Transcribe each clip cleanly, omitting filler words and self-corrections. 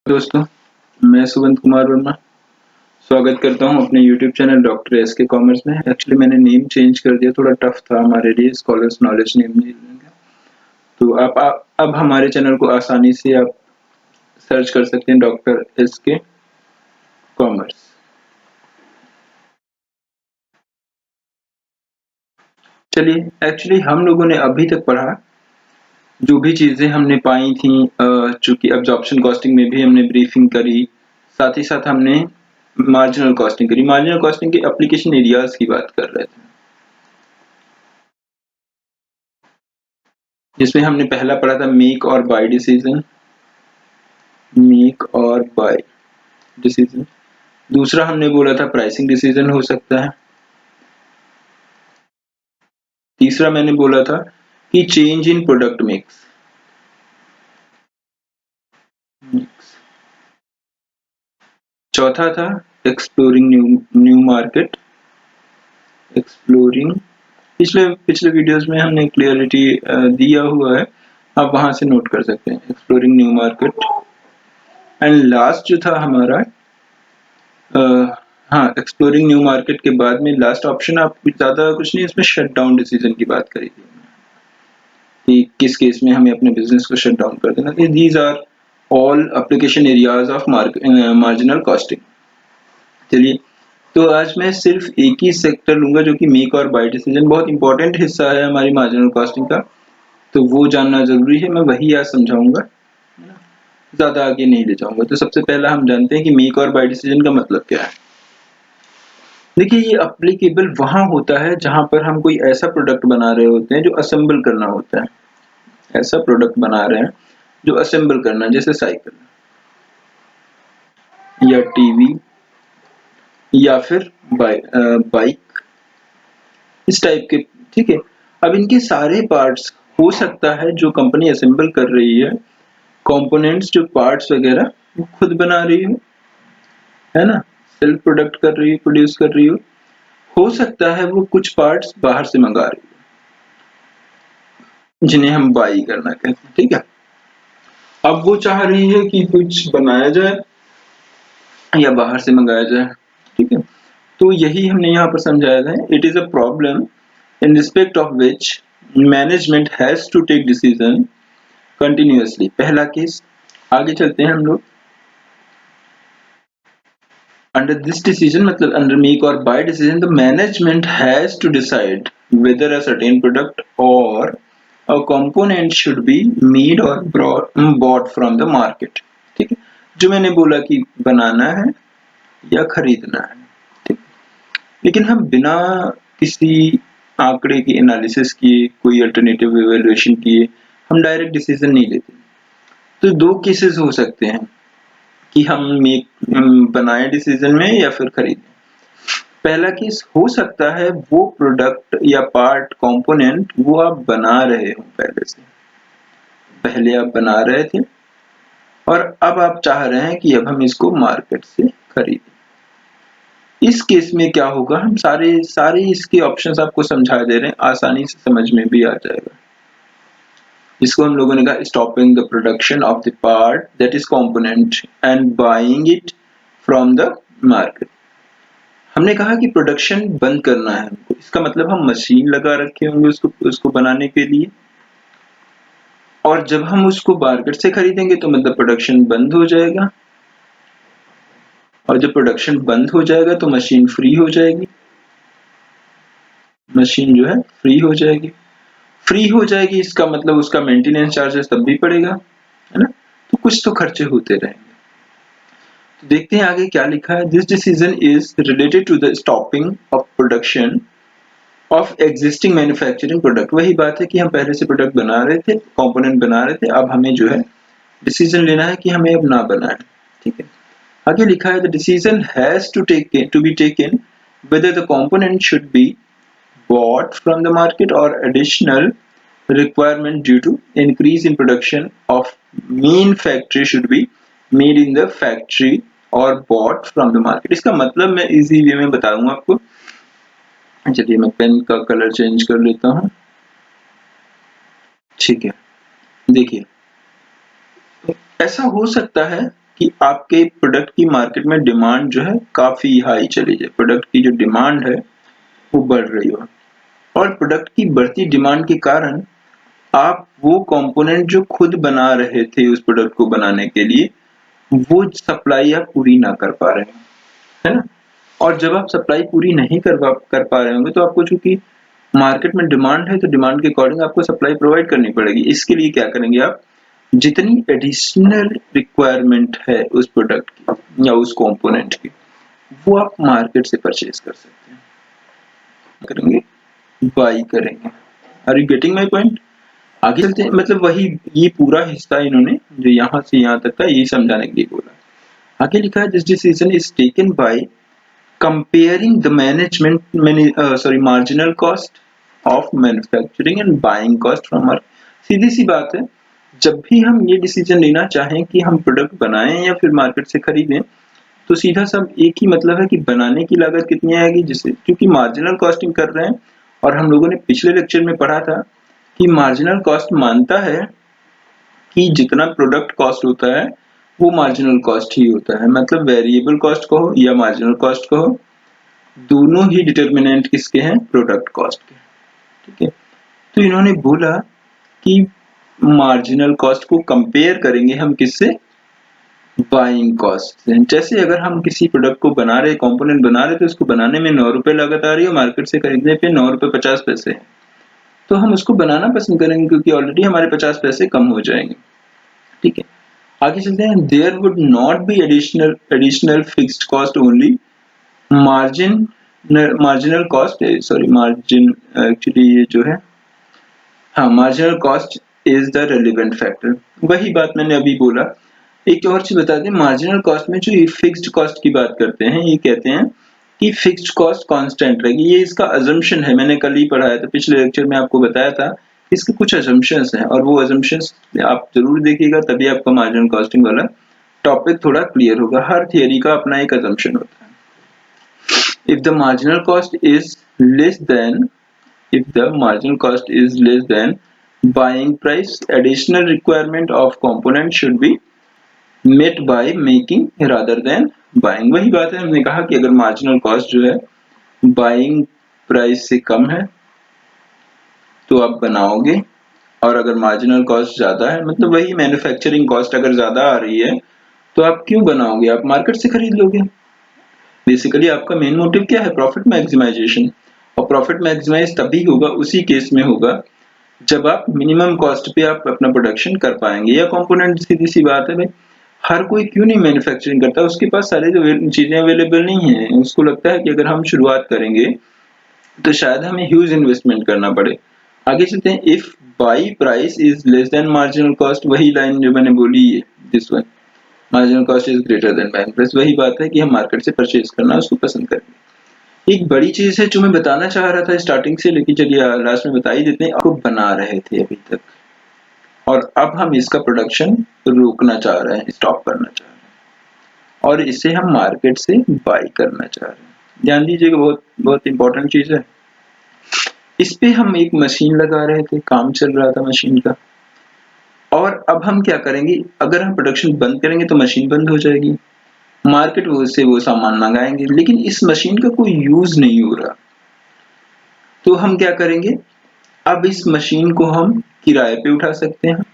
दोस्तों, मैं सुगंध कुमार वर्मा स्वागत करता हूं अपने YouTube चैनल डॉक्टर एस के कॉमर्स में। एक्चुअली मैंने नेम चेंज कर दिया, थोड़ा टफ था हमारे लिए स्कॉलर्स नॉलेज नेम नहीं का। तो आप अब हमारे चैनल को आसानी से आप सर्च कर सकते हैं डॉक्टर एस के कॉमर्स। चलिए, एक्चुअली हम लोगों ने अभी तक पढ़ा जो भी चीजें हमने पाई थी, चूंकि एब्जॉर्प्शन कॉस्टिंग में भी हमने ब्रीफिंग करी, साथ ही साथ हमने मार्जिनल कॉस्टिंग करी। मार्जिनल कॉस्टिंग के एप्लीकेशन एरियाज की बात कर रहे थे, जिसमें हमने पहला पढ़ा था make or buy decision. Make or buy decision. दूसरा हमने बोला था प्राइसिंग डिसीजन हो सकता है। तीसरा मैंने बोला था कि चेंज इन प्रोडक्ट मिक्स। चौथा था एक्सप्लोरिंग न्यू मार्केट। एक्सप्लोरिंग पिछले वीडियोस में हमने क्लियरिटी दिया हुआ है, आप वहां से नोट कर सकते हैं। Exploring new market. And last जो था हमारा, हाँ, एक्सप्लोरिंग न्यू मार्केट के बाद में लास्ट ऑप्शन आप ज्यादा कुछ नहीं, इसमें शट डाउन डिसीजन की बात करी थी कि किस केस में हमें अपने बिजनेस को शट डाउन कर देना। These are all application areas of marginal costing. चलिए, तो आज मैं सिर्फ एक ही सेक्टर लूंगा जो कि मेक और बाय डिसीजन, बहुत इंपॉर्टेंट हिस्सा है हमारी मार्जिनल कॉस्टिंग का, तो वो जानना जरूरी है। मैं वही आज समझाऊंगा, ज्यादा आगे नहीं ले जाऊंगा। तो सबसे पहला हम जानते हैं कि मेक और बाय डिसीजन का मतलब क्या है। देखिए, ये अप्लीकेबल वहां होता है जहां पर हम कोई ऐसा प्रोडक्ट बना रहे होते हैं जो असेंबल करना होता है। ऐसा प्रोडक्ट बना रहे हैं जो असेंबल करना, जैसे साइकिल या टीवी या फिर बाइक, इस टाइप के। ठीक है, अब इनके सारे पार्ट्स हो सकता है जो कंपनी असेंबल कर रही है, कंपोनेंट्स जो पार्ट्स वगैरह वो खुद बना रही है ना, सेल्फ प्रोडक्ट कर रही है, प्रोड्यूस कर रही हो सकता है वो कुछ पार्ट्स बाहर से मंगा रही है, जिन्हें हम बाई करना कहते हैं। ठीक है, अब वो चाह रही है कि कुछ बनाया जाए या बाहर से मंगाया जाए। ठीक है, तो यही हमने यहाँ पर समझाया था। It is a problem in respect of which management has to take decision continuously. पहला केस, आगे चलते हैं हम लोग। अंडर दिस डिसीजन, मतलब under make or buy decision, the management has to decide whether a certain product or a component should be made or bought from the market। ठीक है, जो मैंने बोला कि बनाना है या खरीदना है। ठीक, लेकिन हम बिना किसी आंकड़े की एनालिसिस किए, कोई अल्टरनेटिव इवैल्यूएशन किए हम डायरेक्ट डिसीजन नहीं लेते। तो दो केसेस हो सकते हैं कि हम बनाए डिसीजन में या फिर खरीदें। पहला केस हो सकता है वो प्रोडक्ट या पार्ट कंपोनेंट वो आप बना रहे हो, पहले आप बना रहे थे और अब आप चाह रहे हैं कि अब हम इसको मार्केट से खरीदें। इस केस में क्या होगा, हम सारे इसके ऑप्शंस आपको समझा दे रहे हैं, आसानी से समझ में भी आ जाएगा। इसको हम लोगों ने कहा stopping the production of the part that is component and buying it from the market. हमने कहा कि प्रोडक्शन बंद करना है हमको, इसका मतलब हम मशीन लगा रखे होंगे उसको बनाने के लिए, और जब हम उसको मार्केट से खरीदेंगे तो मतलब प्रोडक्शन बंद हो जाएगा, और जब प्रोडक्शन बंद हो जाएगा तो मशीन फ्री हो जाएगी। मशीन जो है फ्री हो जाएगी। फ्री हो जाएगी इसका मतलब उसका मेंटेनेंस चार्जेस तब भी पड़ेगा, है ना, तो कुछ तो खर्चे होते रहेंगे। तो देखते हैं आगे क्या लिखा है। This decision is related to the stopping of production of existing manufacturing product. वही बात है कि हम पहले से प्रोडक्ट बना रहे थे, कंपोनेंट बना रहे थे, अब हमें जो है डिसीजन लेना है कि हमें अब ना बनाए। ठीक है, आगे लिखा है the decision has to be taken whether the component should be bought from the market or additional requirement due to increase in production of main factory should be made in the factory or bought from the market। इसका मतलब मैं easy way में बताऊंगा आपको। चलिए, मैं pen का colour change कर लेता हूं। ठीक है, देखिए, ऐसा हो सकता है कि आपके प्रोडक्ट की मार्केट में डिमांड जो है काफी हाई चली जाए, प्रोडक्ट की जो डिमांड है वो बढ़ रही हो, और प्रोडक्ट की बढ़ती डिमांड के कारण आप वो कंपोनेंट जो खुद बना रहे थे उस प्रोडक्ट को बनाने के लिए, वो सप्लाई आप पूरी ना कर पा रहे हैं, है ना। और जब आप सप्लाई पूरी नहीं कर पा रहे होंगे, तो आपको चूंकि मार्केट में डिमांड है, तो डिमांड के अकॉर्डिंग आपको सप्लाई प्रोवाइड करनी पड़ेगी। इसके लिए क्या करेंगे आप, जितनी एडिशनल रिक्वायरमेंट है उस प्रोडक्ट की या उस कंपोनेंट की, वो आप मार्केट से परचेज कर सकते हैं, करेंगे बाई करेंगे। Are you getting my point? आगे चलते हैं, मतलब वही ये पूरा हिस्सा इन्होंने जो यहाँ से यहाँ तक था यही समझाने के लिए बोला। आगे लिखा है, this decision is taken by comparing the marginal cost of manufacturing and buying cost from our. सीधी सी बात है, जब भी हम ये डिसीजन लेना चाहें कि हम प्रोडक्ट बनाएं या फिर मार्केट से खरीदें, तो सीधा सब एक ही मतलब है कि बनाने की लागत कितनी आएगी, जिससे क्योंकि मार्जिनल कॉस्टिंग कर रहे हैं। और हम लोगों ने पिछले लेक्चर में पढ़ा था कि मार्जिनल कॉस्ट मानता है कि जितना प्रोडक्ट कॉस्ट होता है वो मार्जिनल कॉस्ट ही होता है, मतलब वेरिएबल कॉस्ट कहो या मार्जिनल कॉस्ट कहो, दोनों ही डिटर्मिनेंट किसके हैं, प्रोडक्ट कॉस्ट के, ठीक है। तो इन्होंने बोला कि मार्जिनल कॉस्ट को कंपेयर करेंगे हम किससे, बाइंग कॉस्ट से। जैसे अगर हम किसी प्रोडक्ट को बना रहे, कंपोनेंट बना रहे, तो उसको बनाने में 9 रुपए लागत आ रही है, मार्केट से खरीदने पे 9 रुपए 50 पैसे है, तो हम उसको बनाना पसंद करेंगे क्योंकि ऑलरेडी हमारे 50 पैसे कम हो जाएंगे, ठीक है। आगे चलते हैं, there would not be additional fixed cost only marginal cost, sorry margin, actually ये जो है, हाँ, marginal cost is the relevant factor. वही बात मैंने अभी बोला। एक और चीज बता दें, मार्जिनल कॉस्ट में जो ये फिक्स्ड कॉस्ट की बात करते हैं, ये कहते हैं कि फिक्स्ड कॉस्ट कांस्टेंट रहेगी, ये इसका अजम्पशन है। मैंने कल ही पढ़ाया था, पिछले लेक्चर में आपको बताया था, इसके कुछ अजम्पशंस हैं, और वो अजम्पशंस आप जरूर देखिएगा, तभी आपका मार्जिनल कॉस्टिंग वाला टॉपिक थोड़ा क्लियर होगा। हर थियरी का अपना एक अजम्पशन होता है। If the marginal cost is less than if the marginal cost is less than buying price, additional requirement of component should be met by making rather than buying। वही बात है, हमने कहा कि अगर marginal cost जो है buying price से कम है तो आप बनाओगे, और अगर marginal cost ज्यादा है, मतलब वही मैन्युफैक्चरिंग कॉस्ट अगर ज्यादा आ रही है, तो आप क्यों बनाओगे, आप मार्केट से खरीद लोगे। बेसिकली आपका मेन मोटिव क्या है, प्रॉफिट मैक्सिमाइजेशन। और प्रॉफिट मैक्सिमाइज तभी होगा, उसी केस में होगा जब आप मिनिमम कॉस्ट पे आप अपना प्रोडक्शन कर पाएंगे। या कंपोनेंट, सीधी सी बात है भाई, हर कोई क्यों नहीं मैन्युफैक्चरिंग करता, उसके पास सारे जो चीजें अवेलेबल नहीं है, उसको लगता है कि अगर हम शुरुआत करेंगे तो शायद हमें ह्यूज इन्वेस्टमेंट करना पड़े। आगे चलते हैं, if by price is less than marginal cost, वही लाइन जो मैंने बोली है, this one, marginal cost is greater than buying price. वही बात है कि हम मार्केट से परचेज करना उसको पसंद करेंगे। एक बड़ी चीज है जो मैं बताना चाह रहा था स्टार्टिंग से, लेकिन चलिए लास्ट में बता ही देते हैं। आपको बना रहे थे अभी तक, और अब हम इसका प्रोडक्शन रोकना चाह रहे हैं, स्टॉप करना चाह रहे हैं, और इसे हम मार्केट से बाई करना चाह रहे हैं। ध्यान दीजिएगा, बहुत बहुत इंपॉर्टेंट चीज है। इस पे हम एक मशीन लगा रहे थे, काम चल रहा था मशीन का, और अब हम क्या करेंगे, अगर हम प्रोडक्शन बंद करेंगे तो मशीन बंद हो जाएगी, मार्केट से वो सामान मंगाएंगे, लेकिन इस मशीन का कोई यूज नहीं हो रहा। तो हम क्या करेंगे, अब इस मशीन को हम किराए पे उठा सकते हैं।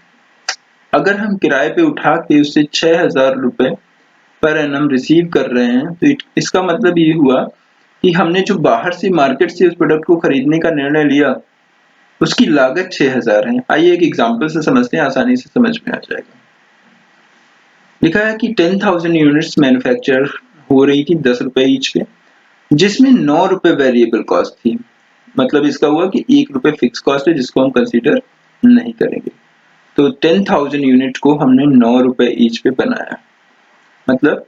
अगर हम किराए पे उठा के उससे 6,000 रुपए पर एनम रिसीव कर रहे हैं, तो इसका मतलब ये हुआ कि हमने जो बाहर से मार्केट से उस प्रोडक्ट को खरीदने का निर्णय लिया, उसकी लागत 6,000 है। आइए एक एग्जांपल से समझते हैं, आसानी से समझ में आ जाएगा। लिखा है कि 10,000 यूनिट्स मैन्युफैक्चर हो रही थी 10 रुपए ईच पे, जिसमें 9 रुपए वेरिएबल कॉस्ट थी। मतलब इसका हुआ कि 1 रुपए फिक्स कॉस्ट है जिसको हम कंसीडर नहीं करेंगे। तो 10,000 यूनिट को हमने 9 रुपए ईच पे बनाया, मतलब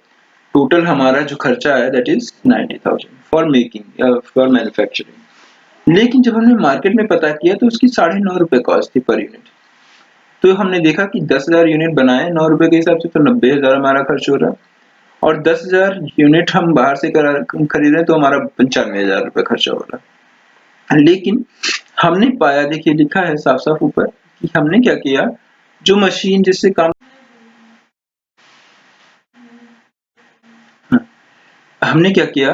टोटल हमारा जो खर्चा है that is 90,000 for making, for manufacturing. लेकिन जब हमने मार्केट में पता किया तो उसकी 9.5 रुपए कॉस्ट थी पर यूनिट। तो हमने देखा कि 10,000 यूनिट बनाए 9 रुपए के हिसाब से, तो 90,000 हमारा खर्च हो रहा है, और 10,000 यूनिट हम बाहर से खरीद रहे हैं तो हमारा 95,000 रुपए खर्चा हो रहा है। लेकिन हमने पाया, देखिए लिखा है साफ साफ ऊपर, कि हमने क्या किया, जो मशीन जिससे काम हमने क्या किया,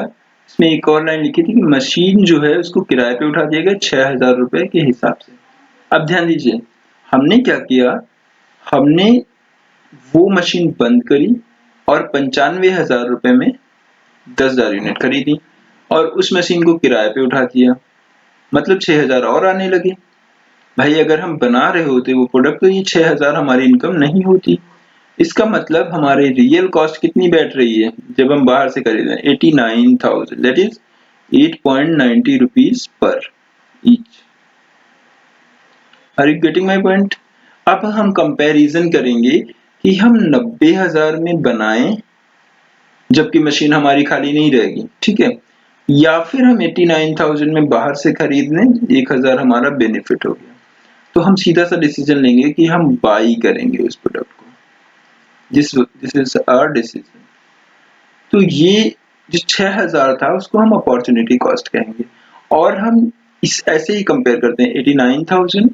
इसमें एक और लाइन लिखी थी कि मशीन जो है उसको किराए पे उठा दिया गया 6,000 रुपए के हिसाब से। अब ध्यान दीजिए, हमने क्या किया, हमने वो मशीन बंद करी और 95,000 रुपए में 10,000 यूनिट खरीदी और उस मशीन को किराए पे उठा दिया, मतलब 6,000 और आने लगे। भाई अगर हम बना रहे होते वो प्रोडक्ट तो ये 6,000 हमारी इनकम नहीं होती। इसका मतलब हमारे रियल कॉस्ट कितनी बैठ रही है जब हम बाहर से खरीद रहे हैं, 89,000, दैट इज 8.90 रुपीज पर each. Are you getting my point? अब हम कंपैरिजन करेंगे कि हम 90,000 में बनाएं जबकि मशीन हमारी खाली नहीं रहेगी, ठीक है, या फिर हम 89,000 में बाहर से खरीद लें, 1,000 हमारा बेनिफिट हो गया। तो हम सीधा सा डिसीजन लेंगे कि हम बाई करेंगे उस प्रोडक्ट को। This is our decision. तो ये जो 6,000 था उसको हम अपॉर्चुनिटी कॉस्ट कहेंगे और हम इस ऐसे ही कंपेयर करते हैं 89,000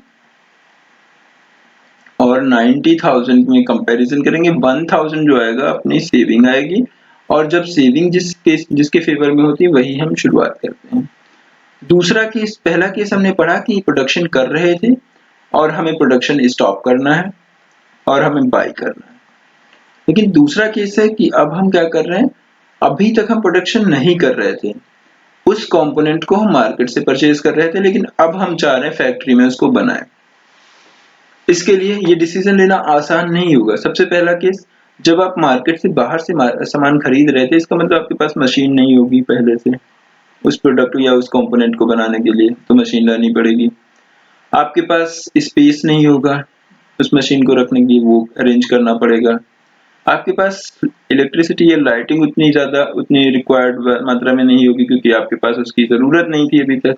और 90,000 में कंपैरिजन करेंगे। 1,000 जो आएगा अपनी सेविंग आएगी और जब सेविंग जिसके फेवर में होती है वही हम शुरुआत करते हैं। दूसरा केस, पहला केस हमने पढ़ा कि प्रोडक्शन कर रहे थे और हमें प्रोडक्शन स्टॉप करना है और हमें बाई करना है। लेकिन दूसरा केस है कि अब हम क्या कर रहे हैं, अभी तक हम प्रोडक्शन नहीं कर रहे थे, उस कंपोनेंट को हम मार्केट से परचेज कर रहे थे, लेकिन अब हम चाह रहे हैं फैक्ट्री में उसको बनाएं। इसके लिए ये डिसीजन लेना आसान नहीं होगा। सबसे पहला केस, जब आप मार्केट से बाहर से सामान खरीद रहे थे, इसका मतलब आपके पास मशीन नहीं होगी पहले से उस प्रोडक्ट या उस कंपोनेंट को बनाने के लिए, तो मशीन लानी पड़ेगी। आपके पास स्पेस नहीं होगा उस मशीन को रखने के लिए, वो अरेंज करना पड़ेगा। आपके पास इलेक्ट्रिसिटी या लाइटिंग उतनी रिक्वायर्ड मात्रा में नहीं होगी क्योंकि आपके पास उसकी जरूरत नहीं थी अभी तक।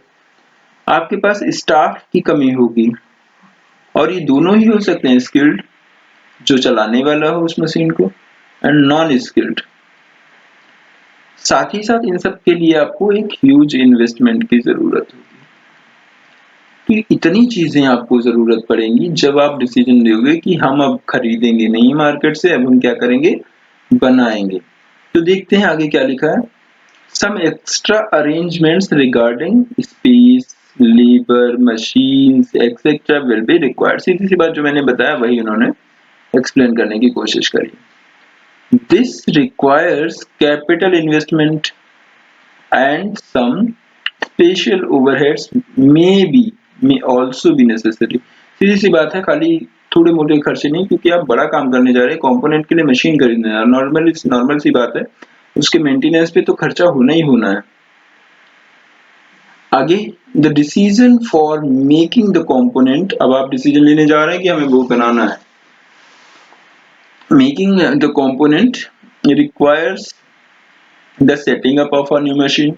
आपके पास स्टाफ की कमी होगी और ये दोनों ही हो सकते हैं, स्किल्ड जो चलाने वाला हो उस मशीन को एंड नॉन स्किल्ड। साथ ही साथ इन सब के लिए आपको एक ह्यूज इन्वेस्टमेंट की जरूरत होगी। तो इतनी चीजें आपको जरूरत पड़ेंगी जब आप डिसीजन लोगे कि हम अब खरीदेंगे नहीं मार्केट से, अब हम क्या करेंगे, बनाएंगे। तो देखते हैं आगे क्या लिखा है। Some extra arrangements regarding space, labour, machines etcetera will be required. सीधी सी बात जो मैंने बताया वही उन्होंने एक्सप्लेन करने की कोशिश करी। This requires capital investment and some special overheads may also be necessary। सीधी सी बात है, खाली थोड़े मोटे खर्चे नहीं, क्योंकि आप बड़ा काम करने जा रहे हैं, कंपोनेंट के लिए मशीन खरीदना है, नॉर्मल सी बात है, उसके मेंटेनेंस पे तो खर्चा होना ही होना है। आगे, the decision for making the component, अब आप डिसीजन लेने जा रहे हैं कि हमें वो बनाना है। Making the component requires the setting up of a new machine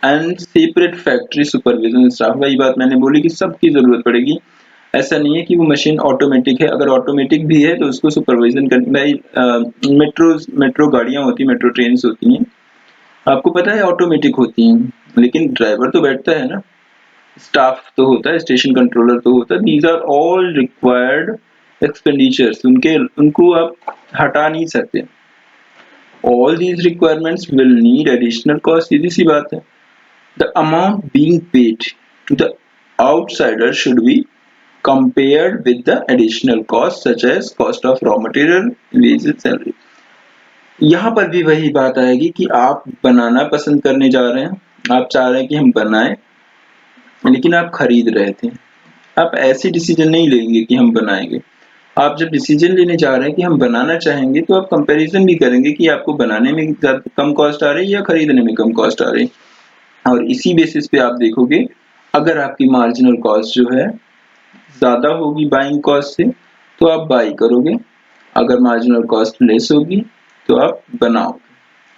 and separate factory supervision staff। वही बात मैंने बोली कि सबकी जरूरत पड़ेगी। ऐसा नहीं है कि वो मशीन ऑटोमेटिक है, अगर ऑटोमेटिक भी है तो उसको सुपरविजन करना। भाई मेट्रो गाड़ियां होती, मेट्रो ट्रेन होती हैं, आपको पता है ऑटोमेटिक होती हैं, लेकिन ड्राइवर तो बैठता है ना, स्टाफ तो होता है, स्टेशन कंट्रोलर तो होता है। These are all required expenditures, उनको आप हटा नहीं सकते। All these requirements will need additional cost। सीधी सी बात है। The amount being paid to the outsider should be compared with the additional cost such as cost of raw material, wages, salary। यहाँ पर भी वही बात आएगी कि आप बनाना पसंद करने जा रहे हैं, आप चाह रहे हैं कि हम बनाएं, लेकिन आप खरीद रहे थे। आप ऐसे डिसीजन नहीं लेंगे कि हम बनाएंगे। आप जब डिसीजन लेने जा रहे हैं कि हम बनाना चाहेंगे तो आप कंपैरिजन भी करेंगे कि आपको बनाने में कम कॉस्ट आ रही है या खरीदने में कम कॉस्ट आ रही है, और इसी बेसिस पे आप देखोगे अगर आपकी मार्जिनल कॉस्ट जो है ज्यादा होगी बाइंग कॉस्ट से तो आप बाई करोगे, अगर मार्जिनल कॉस्ट लेस होगी तो आप बनाओगे।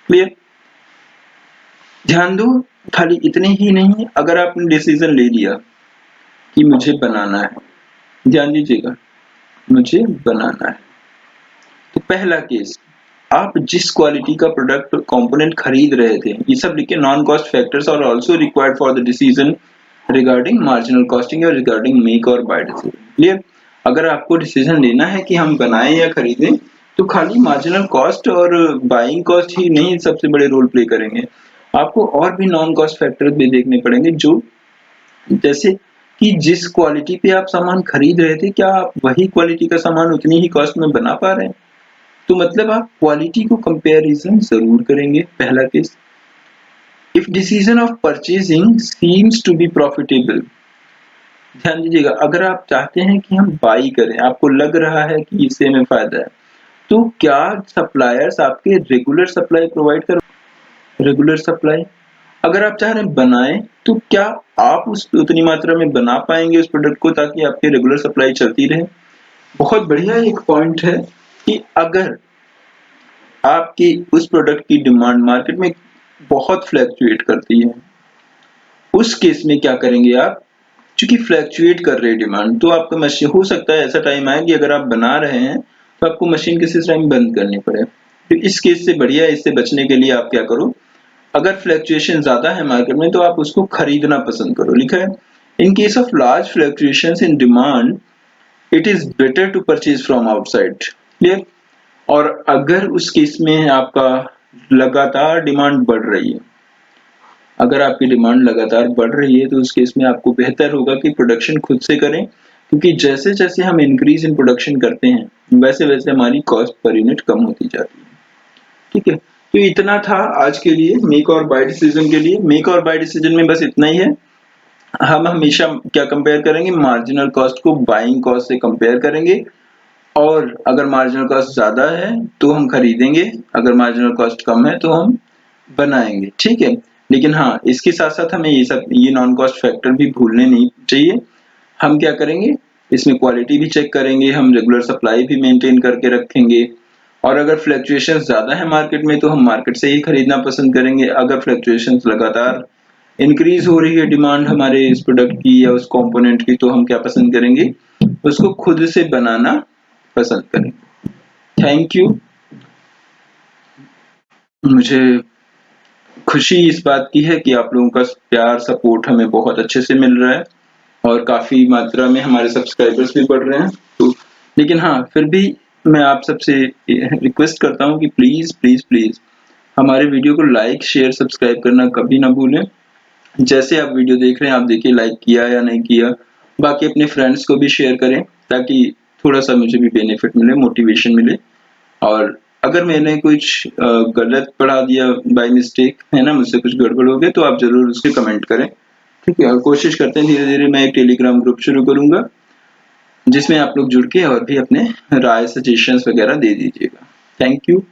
क्लियर? ध्यान दो, खाली इतने ही नहीं, अगर आपने डिसीजन ले लिया कि मुझे बनाना है, ध्यान दीजिएगा, मुझे बनाना है, तो पहला केस, आप जिस क्वालिटी का प्रोडक्ट कंपोनेंट खरीद रहे थे, ये सब लिखे, non cost factors are also required for the decision regarding marginal costing और regarding make or buy decision. Clear? अगर आपको डिसीजन लेना है कि हम बनाएं या खरीदें, तो खाली मार्जिनल कॉस्ट और बाइंग कॉस्ट ही नहीं सबसे बड़े रोल प्ले करेंगे, आपको और भी नॉन कॉस्ट फैक्टर भी देखने पड़ेंगे, जो जैसे कि जिस क्वालिटी पे आप सामान खरीद रहे थे, क्या आप वही क्वालिटी का सामान उतनी ही कॉस्ट में बना पा रहे हैं? तो मतलब आप क्वालिटी को कंपैरिजन जरूर करेंगे, पहला case. If decision of purchasing seems to be profitable, ध्यान दीजिएगा, अगर आप चाहते हैं कि हम बाई करें, आपको लग रहा है कि इससे हमें फायदा है, तो क्या सप्लायर्स आपके रेगुलर सप्लाई प्रोवाइड कर रेगुलर सप्लाई, अगर आप चाह रहे हैं बनाएं, तो क्या आप उस उतनी मात्रा में बना पाएंगे उस प्रोडक्ट को ताकि आपकी रेगुलर सप्लाई चलती रहे? बहुत बढ़िया एक पॉइंट है कि अगर आपकी उस प्रोडक्ट की डिमांड मार्केट में बहुत फ्लैक्चुएट करती है, उस केस में क्या करेंगे आप? चूंकि फ्लैक्चुएट कर रही डिमांड, तो आपका मशीन, हो सकता है ऐसा टाइम आए कि अगर आप बना रहे हैं तो आपको मशीन किसी टाइम बंद करनी पड़े। तो इस केस से बढ़िया, इससे बचने के लिए आप क्या करो, अगर फ्लक्चुएशन ज्यादा है मार्केट में तो आप उसको खरीदना पसंद करो। लिखा है, in case of large fluctuations in demand it is better to purchase from outside. Clear? और अगर उस केस में आपका लगातार डिमांड बढ़ रही है, अगर आपकी डिमांड लगातार बढ़ रही है, तो उस केस में आपको बेहतर होगा कि प्रोडक्शन खुद से करें, क्योंकि जैसे जैसे हम इंक्रीज इन प्रोडक्शन करते हैं वैसे वैसे हमारी कॉस्ट पर यूनिट कम होती जाती है। ठीक है, तो इतना था आज के लिए मेक और बाय डिसीजन के लिए। मेक और बाय डिसीजन में बस इतना ही है, हम हमेशा क्या कंपेयर करेंगे, मार्जिनल कॉस्ट को बाइंग कॉस्ट से कंपेयर करेंगे, और अगर मार्जिनल कॉस्ट ज्यादा है तो हम खरीदेंगे, अगर मार्जिनल कॉस्ट कम है तो हम बनाएंगे। ठीक है, लेकिन हाँ, इसके साथ साथ हमें ये नॉन कॉस्ट फैक्टर भी भूलने नहीं चाहिए। हम क्या करेंगे, इसमें क्वालिटी भी चेक करेंगे, हम रेगुलर सप्लाई भी मेंटेन करके रखेंगे, और अगर फ्लक्चुएशन ज्यादा है मार्केट में तो हम मार्केट से ही खरीदना पसंद करेंगे। अगर फ्लक्चुएशन लगातार इंक्रीज हो रही है डिमांड हमारे इस प्रोडक्ट की या उस कंपोनेंट की, तो हम क्या पसंद करेंगे, उसको खुद से बनाना पसंद करेंगे। Thank you. मुझे खुशी इस बात की है कि आप लोगों का प्यार सपोर्ट हमें बहुत अच्छे से मिल रहा है, और काफी मात्रा में हमारे सब्सक्राइबर्स भी बढ़ रहे हैं। तो लेकिन हाँ, फिर भी मैं आप सबसे रिक्वेस्ट करता हूँ कि प्लीज प्लीज प्लीज हमारे वीडियो को लाइक शेयर सब्सक्राइब करना कभी ना भूलें। जैसे आप वीडियो देख रहे हैं, आप देखिए लाइक किया या नहीं किया, बाकी अपने फ्रेंड्स को भी शेयर करें ताकि थोड़ा सा मुझे भी बेनिफिट मिले, मोटिवेशन मिले। और अगर मैंने कुछ गलत पढ़ा दिया बाय मिस्टेक, है ना, मुझसे कुछ गड़बड़ हो गए, तो आप जरूर उसके कमेंट करें। ठीक है, और कोशिश करते हैं धीरे धीरे मैं एक टेलीग्राम ग्रुप शुरू करूंगा जिसमें आप लोग जुड़ के और भी अपने राय सजेशंस वगैरह दे दीजिएगा। Thank you.